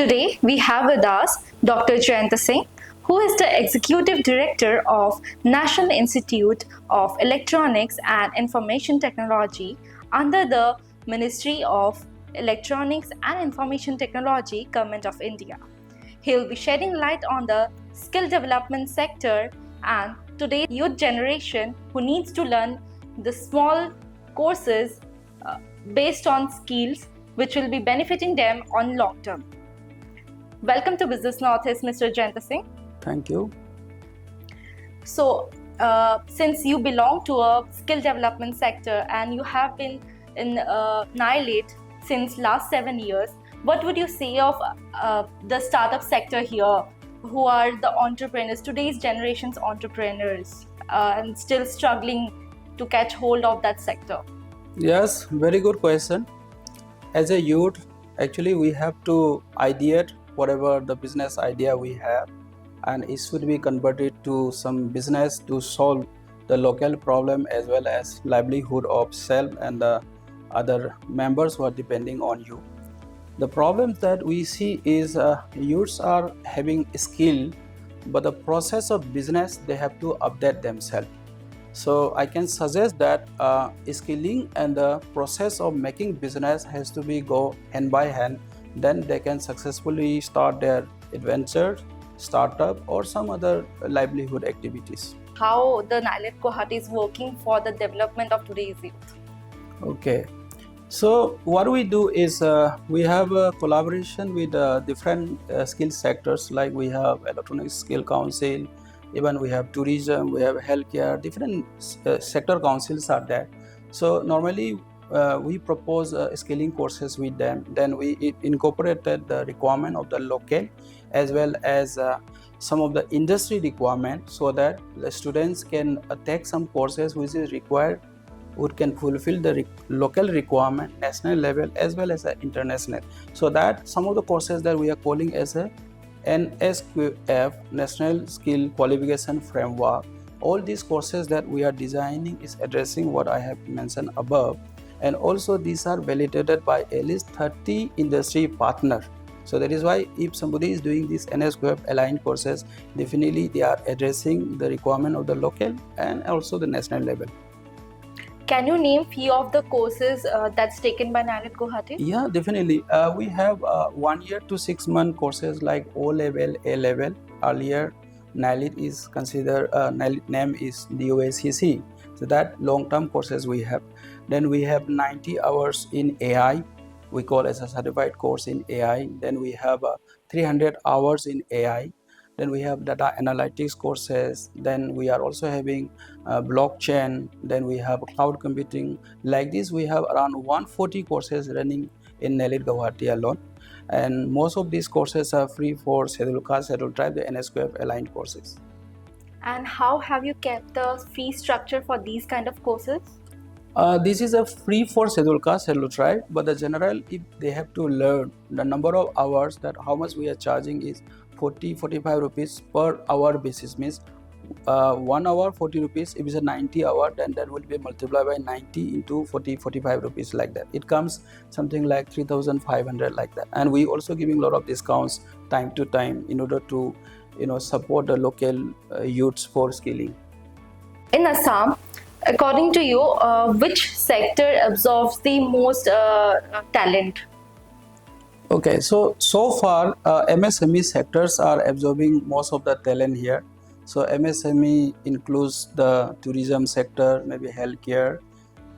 Today we have with us Dr. Jayanta Singh, who is the Executive Director of National Institute of Electronics and Information Technology under the Ministry of Electronics and Information Technology, Government of India. He will be shedding light on the skill development sector and today's youth generation who needs to learn the small courses based on skills which will be benefiting them on long term. Welcome to Business Northeast, Mr. Jayanta Singh. Thank you. So, since you belong to a skill development sector and you have been in NIELIT since last 7 years, what would you say of the startup sector here, who are the entrepreneurs, today's generation's entrepreneurs, and still struggling to catch hold of that sector? Yes, very good question. As a youth, actually we have to ideate whatever the business idea we have, and it should be converted to some business to solve the local problem as well as livelihood of self and the other members who are depending on you. The problem that we see is youths are having skill, but the process of business they have to update themselves. So I can suggest that skilling and the process of making business has to be go hand by hand. Then they can successfully start their adventure, startup, or some other livelihood activities. How the NIELIT Guwahati is working for the development of today's youth? Okay. So what we do is we have a collaboration with different skill sectors, like we have Electronics Skill Council, even we have tourism, we have healthcare, different sector councils are there. So normally we propose skilling courses with them. Then we incorporated the requirement of the local as well as some of the industry requirement, so that the students can take some courses which is required, which can fulfill the local requirement, national level as well as international. So that some of the courses that we are calling as a NSQF, National Skill Qualification Framework. All these courses that we are designing is addressing what I have mentioned above, and also these are validated by at least 30 industry partners. So that is why if somebody is doing these NSQF aligned courses, definitely they are addressing the requirement of the local and also the national level. Can you name few of the courses that's taken by NIELIT Guwahati? Yeah, definitely. We have 1 year to 6 month courses like O level, A level. Earlier, NIELIT is considered NIELIT name is DOACC. So that long-term courses we have. Then we have 90 hours in AI. We call as a certified course in AI. Then we have 300 hours in AI. Then we have data analytics courses. Then we are also having blockchain. Then we have cloud computing. Like this, we have around 140 courses running in NIELIT Guwahati alone. And most of these courses are free for scheduled caste, scheduled tribe, the NSQF aligned courses. And how have you kept the fee structure for these kind of courses? This is a free for scheduled caste, scheduled tribe, but the general, if they have to learn the number of hours, that how much we are charging is 40-45 rupees per hour basis, means 1 hour 40 rupees. If it's a 90 hour, then that will be multiplied by 90 into 40-45 rupees, like that. It comes something like 3,500 like that. And we also giving a lot of discounts time to time in order to support the local youths for skilling. In Assam, according to you, which sector absorbs the most talent? Okay, so far MSME sectors are absorbing most of the talent here. So MSME includes the tourism sector, maybe healthcare,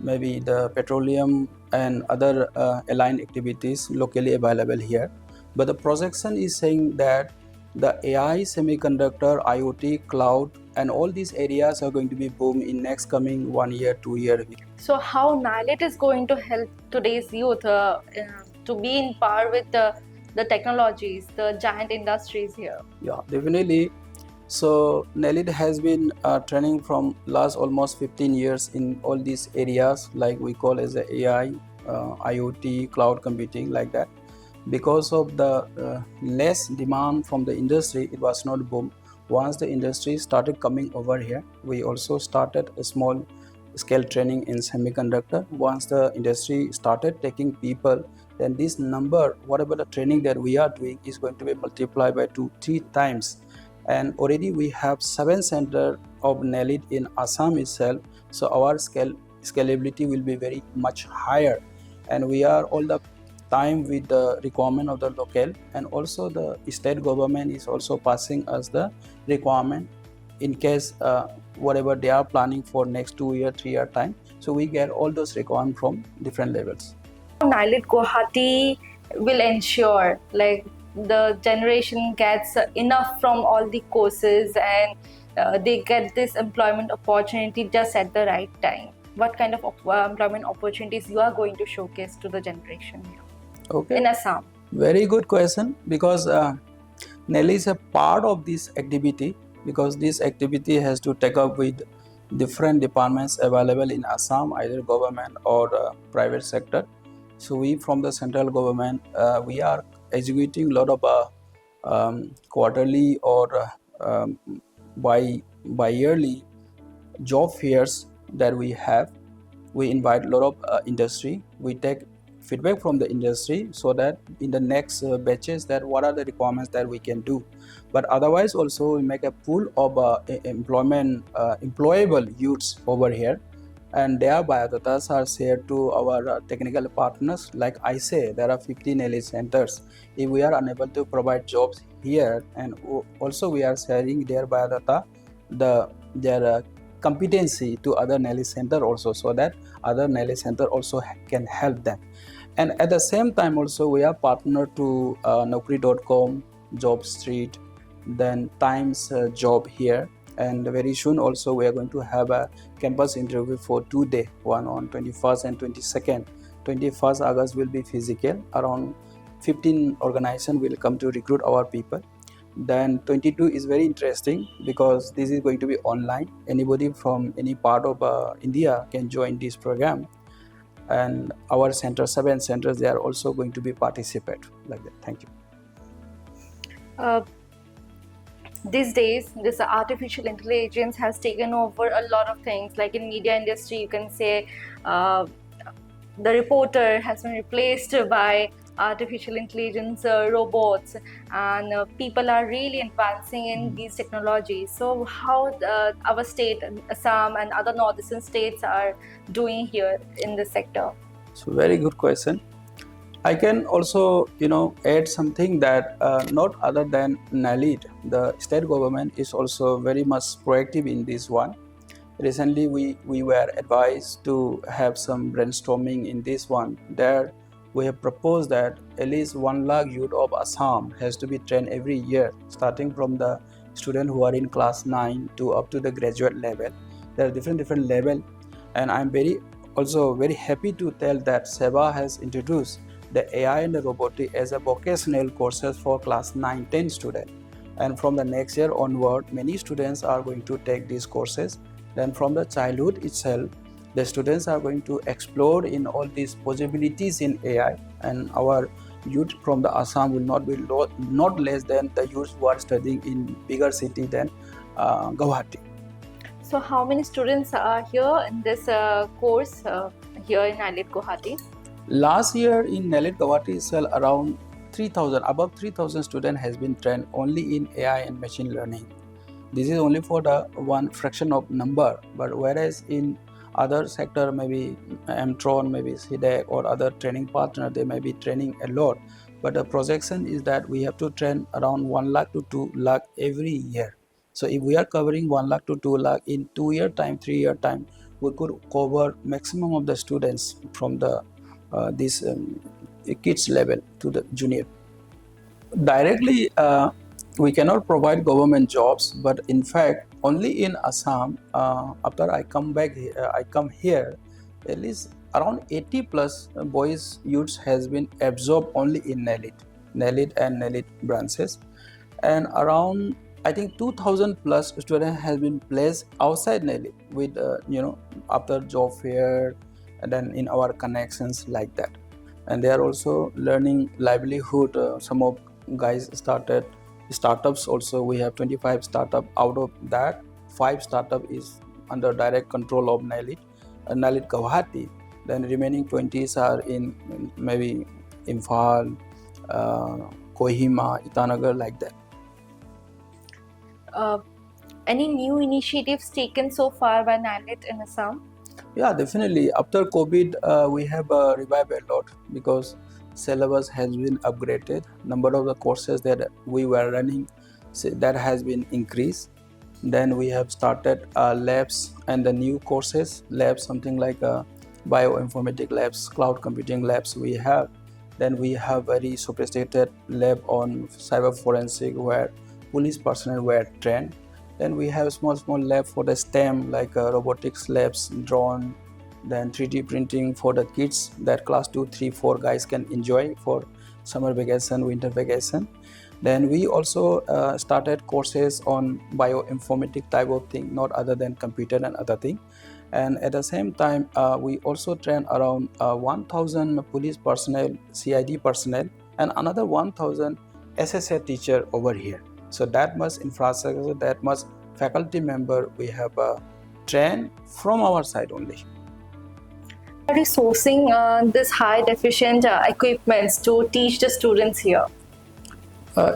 maybe the petroleum and other aligned activities locally available here. But the projection is saying that the AI, semiconductor, IoT, cloud, and all these areas are going to be boom in next coming 1 year, 2 year. So how NIELIT is going to help today's youth to be in par with the technologies, the giant industries here? Yeah, definitely. So NIELIT has been training from last almost 15 years in all these areas, like we call as the AI, IoT, cloud computing, like that. Because of the less demand from the industry, it was not boom. Once the industry started coming over here, we also started a small scale training in semiconductor. Once the industry started taking people, then this number, whatever the training that we are doing, is going to be multiplied by 2-3 times. And already we have 7 centers of NIELIT in Assam itself, so our scalability will be very much higher, and we are all the time with the requirement of the local, and also the state government is also passing us the requirement in case whatever they are planning for next 2 year 3 year time, so we get all those requirements from different levels. NIELIT Guwahati will ensure like the generation gets enough from all the courses, and they get this employment opportunity just at the right time. What kind of employment opportunities you are going to showcase to the generation here Okay, in Assam? very good question, because NIELIT is a part of this activity, because this activity has to take up with different departments available in Assam, either government or private sector. So we from the central government, we are executing a lot of quarterly or by yearly job fairs that we have. We invite a lot of industry. We take feedback from the industry, so that in the next batches, that what are the requirements that we can do. But otherwise also we make a pool of employable youths over here, and their biodatas are shared to our technical partners. Like I say, there are 15 NIELIT centers. If we are unable to provide jobs here, and also we are sharing their biodata, their competency to other NIELIT center also, so that other NIELIT center also can help them. And at the same time also we are partner to Naukri.com, Job Street, then Times Job here, and very soon also we are going to have a campus interview for 2 day, one on 21st and 22nd. 21st August will be physical, around 15 organizations will come to recruit our people. Then 22 is very interesting, because this is going to be online. Anybody from any part of India can join this program, and our center, 7 centers, they are also going to be participate like that. Thank you. These days, this artificial intelligence has taken over a lot of things. Like in media industry, you can say the reporter has been replaced by artificial intelligence robots, and people are really advancing in these technologies. So how our state, Assam, and other northeastern states are doing here in this sector? So very good question. I can also, add something that not other than NIELIT, the state government is also very much proactive in this one. Recently, we were advised to have some brainstorming in this one. There, we have proposed that at least 1 lakh youth of Assam has to be trained every year, starting from the students who are in class 9 to up to the graduate level. There are different level, and I'm also very happy to tell that SEBA has introduced the AI and the robotics as a vocational courses for class 9-10 students. And from the next year onward, many students are going to take these courses. Then from the childhood itself, the students are going to explore in all these possibilities in AI, and our youth from the Assam will not be not less than the youths who are studying in bigger city than Guwahati. So how many students are here in this course here in NIELIT Guwahati? Last year in NIELIT Guwahati itself, around 3,000, above 3,000 students has been trained only in AI and machine learning. This is only for the one fraction of number, but whereas in other sector, maybe Mtron, maybe CDEC or other training partner, they may be training a lot. But the projection is that we have to train around 1 lakh to 2 lakh every year. So if we are covering 1 lakh to 2 lakh in 2 year time, 3 year time, we could cover maximum of the students from the this kids level to the junior. Directly, we cannot provide government jobs, but in fact, only in Assam, after I come here, at least around 80 plus boys youths has been absorbed only in NIELIT and NIELIT branches, and around I think 2,000 plus students has been placed outside NIELIT with after job fair, and then in our connections like that, and they are also learning livelihood. Some of guys started startups also. We have 25 startup. Out of that, 5 startup is under direct control of NIELIT Guwahati. Then remaining 20s are in maybe Imphal, Kohima, Itanagar, like that. Any new initiatives taken so far by NIELIT in Assam? Yeah, definitely. After COVID, we have revived a lot because syllabus has been upgraded. Number of the courses that we were running, that has been increased. Then we have started labs and the new courses, labs something like bioinformatics labs, cloud computing labs we have. Then we have very sophisticated lab on cyber forensic where police personnel were trained. Then we have small lab for the STEM like robotics labs, drone, then 3D printing for the kids that class 2, 3, 4 guys can enjoy for summer vacation, winter vacation. Then we also started courses on bioinformatics type of thing, not other than computer and other thing. And at the same time, we also train around 1,000 police personnel, CID personnel, and another 1,000 SSA teacher over here. So that much infrastructure, that much faculty member we have trained from our side only. Are you sourcing this high deficient equipments to teach the students here?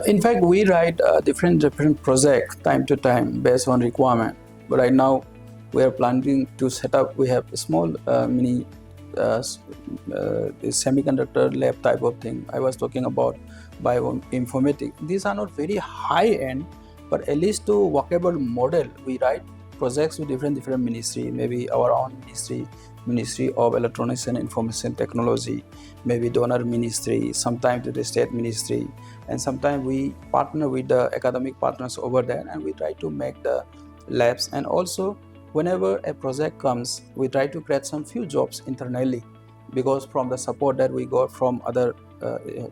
In fact, we write different projects time to time based on requirement. But right now, we are planning to set up. We have a small mini semiconductor lab type of thing. I was talking about bioinformatics. These are not very high end, but at least to workable model, we write projects with different ministry. Maybe our own Ministry of Electronics and Information Technology, maybe donor ministry, sometimes to the state ministry, and sometimes we partner with the academic partners over there and we try to make the labs. And also whenever a project comes, we try to create some few jobs internally, because from the support that we got from other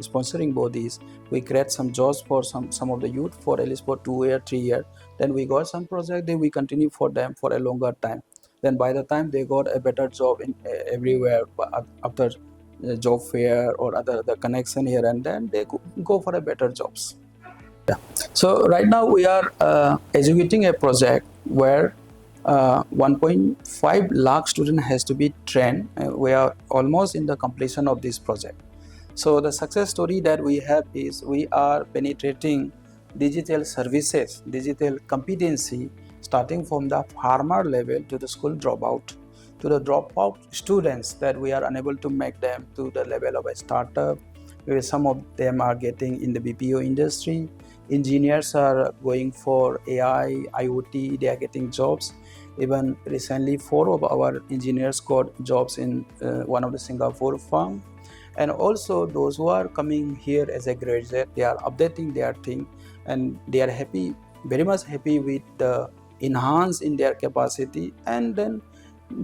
sponsoring bodies, we create some jobs for some of the youth for at least for 2 years, 3 years. Then we got some project, then we continue for them for a longer time. Then by the time they got a better job in everywhere after job fair or other connection here and then, they go for a better jobs. Yeah. So right now we are executing a project where 1.5 lakh student has to be trained. We are almost in the completion of this project. So the success story that we have is we are penetrating digital services, digital competency, starting from the farmer level to the school dropout, to the dropout students that we are unable to make them to the level of a startup, where some of them are getting in the BPO industry. Engineers are going for AI, IoT, they are getting jobs. Even recently, 4 of our engineers got jobs in one of the Singapore firm. And also those who are coming here as a graduate, they are updating their thing and they are happy, very much happy with the enhance in their capacity. And then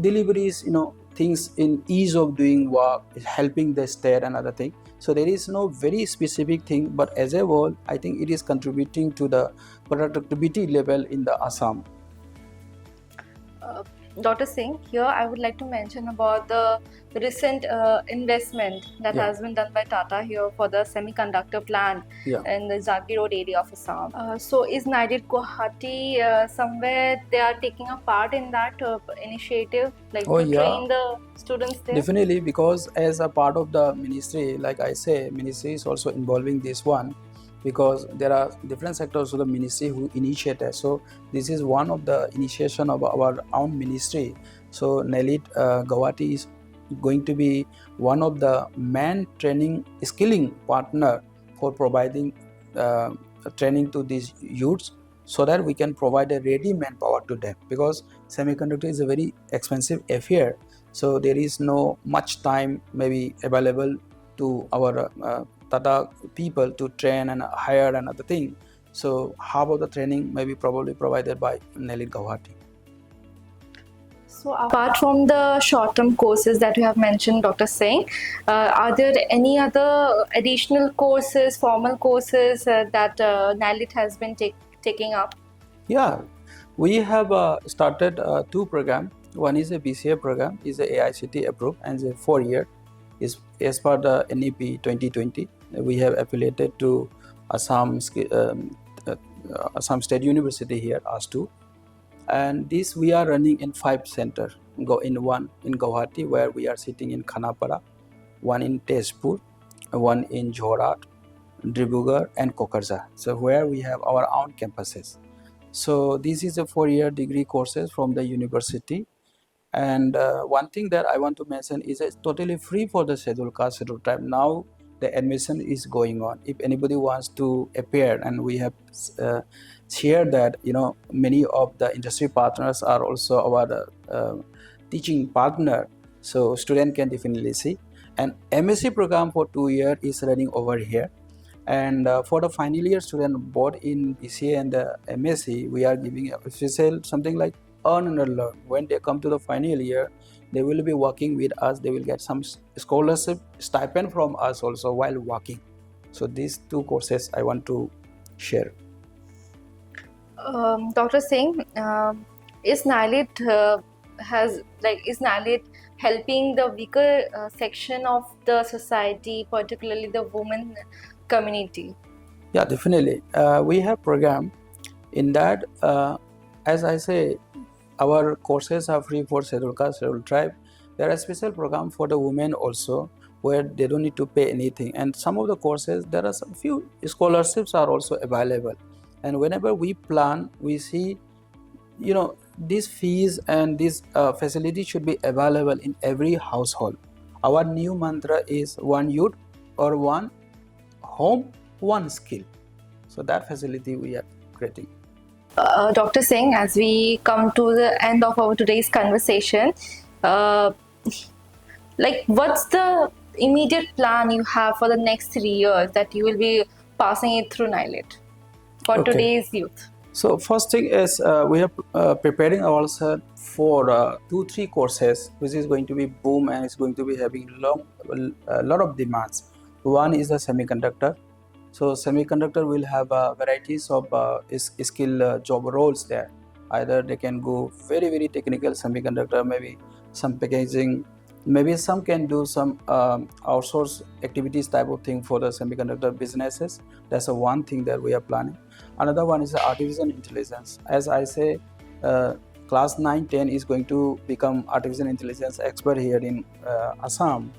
deliveries, things in ease of doing work, helping the state and other thing. So there is no very specific thing, but as a whole, I think it is contributing to the productivity level in the Assam. Dr. Singh, here I would like to mention about the recent investment that has been done by Tata here for the semiconductor plant in the Zaki Road area of Assam. So is NIELIT Guwahati somewhere they are taking a part in that initiative, like to train the students there? Definitely, because as a part of the ministry, like I say, ministry is also involving this one, because there are different sectors of the ministry who initiated. So this is one of the initiation of our own ministry. So NIELIT Guwahati is going to be one of the main training skilling partner for providing training to these youths, so that we can provide a ready manpower to them, because semiconductor is a very expensive affair. So there is no much time maybe available to our Tata people to train and hire and other thing. So how about the training maybe probably provided by NIELIT Guwahati. So apart from the short-term courses that you have mentioned, Dr. Singh, are there any other additional courses, formal courses that NIELIT has been taking up? Yeah, we have started 2 programs. One is a BCA program, is a AICT approved and is a 4-year. Is as per the NEP 2020. We have affiliated to Assam State University here, AS2. And this we are running in 5 centers. One in Guwahati, where we are sitting in Khanapara, one in Tezpur, one in Jorhat, Dribugar, and Kokarja. So where we have our own campuses. So this is a 4-year degree courses from the university. And one thing that I want to mention is it's totally free for the scheduled caste, scheduled tribe. Now the admission is going on. If anybody wants to appear, and we have shared that, many of the industry partners are also our teaching partner. So student can definitely see. And MSc program for 2 years is running over here. And for the final year student both in BCA and the MSc, we are giving a special something like earn and learn. When they come to the final year, they will be working with us. They will get some scholarship stipend from us also while working. So these two courses I want to share. Dr. Singh, is NIELIT is NIELIT helping the weaker section of the society, particularly the women community? Yeah, definitely. We have program in that. As I say, our courses are free for scheduled caste, scheduled tribe. There are special program for the women also, where they don't need to pay anything. And some of the courses, there are some few scholarships are also available. And whenever we plan, we see, these fees and this facility should be available in every household. Our new mantra is one youth or one home, one skill. So that facility we are creating. Dr. Singh, as we come to the end of our today's conversation, what's the immediate plan you have for the next 3 years that you will be passing it through NIELIT for today's youth? So first thing is we are preparing ourselves for 2-3 courses, which is going to be boom and it's going to be having a lot of demands. One is the semiconductor. So semiconductor will have varieties of skill job roles there. Either they can go very, very technical semiconductor, maybe some packaging, maybe some can do some outsource activities type of thing for the semiconductor businesses. That's the one thing that we are planning. Another one is artificial intelligence. As I say, class 9, 10 is going to become artificial intelligence expert here in Assam.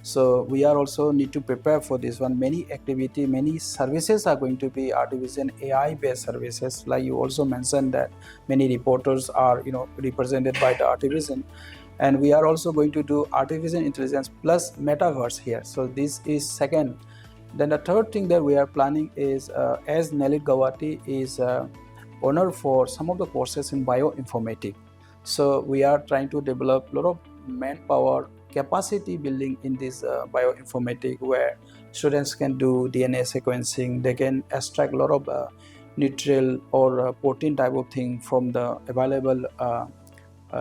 So we are also need to prepare for this one. Many activity, many services are going to be artificial AI based services. Like you also mentioned that many reporters are represented by the artificial, and we are also going to do artificial intelligence plus metaverse here. So this is second. Then the third thing that we are planning is as NIELIT Guwahati is owner for some of the courses in bioinformatics. So we are trying to develop a lot of manpower capacity building in this bioinformatics, where students can do DNA sequencing. They can extract a lot of nutrient or protein type of thing from the available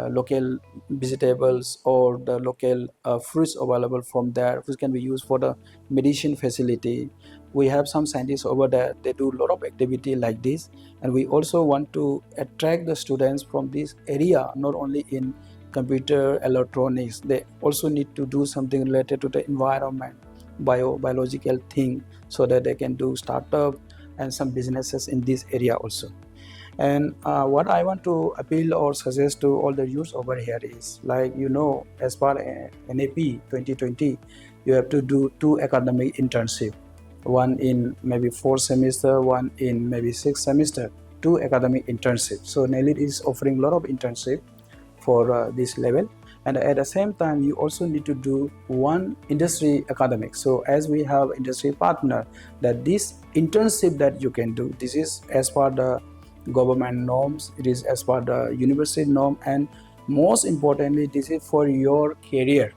local vegetables or the local fruits available from there, which can be used for the medicine facility. We have some scientists over there. They do a lot of activity like this, and we also want to attract the students from this area, not only in computer electronics. They also need to do something related to the environment, biological thing, so that they can do startup and some businesses in this area also. And what I want to appeal or suggest to all the youths over here is, as per NAP 2020, you have to do 2 academic internship, one in maybe 4 semester, one in maybe 6 semester, 2 academic internship. So NIELIT is offering a lot of internship for this level, and at the same time you also need to do 1 industry academic. So as we have industry partner, that this internship that you can do, this is as per the government norms, it is as per the university norm, and most importantly this is for your career.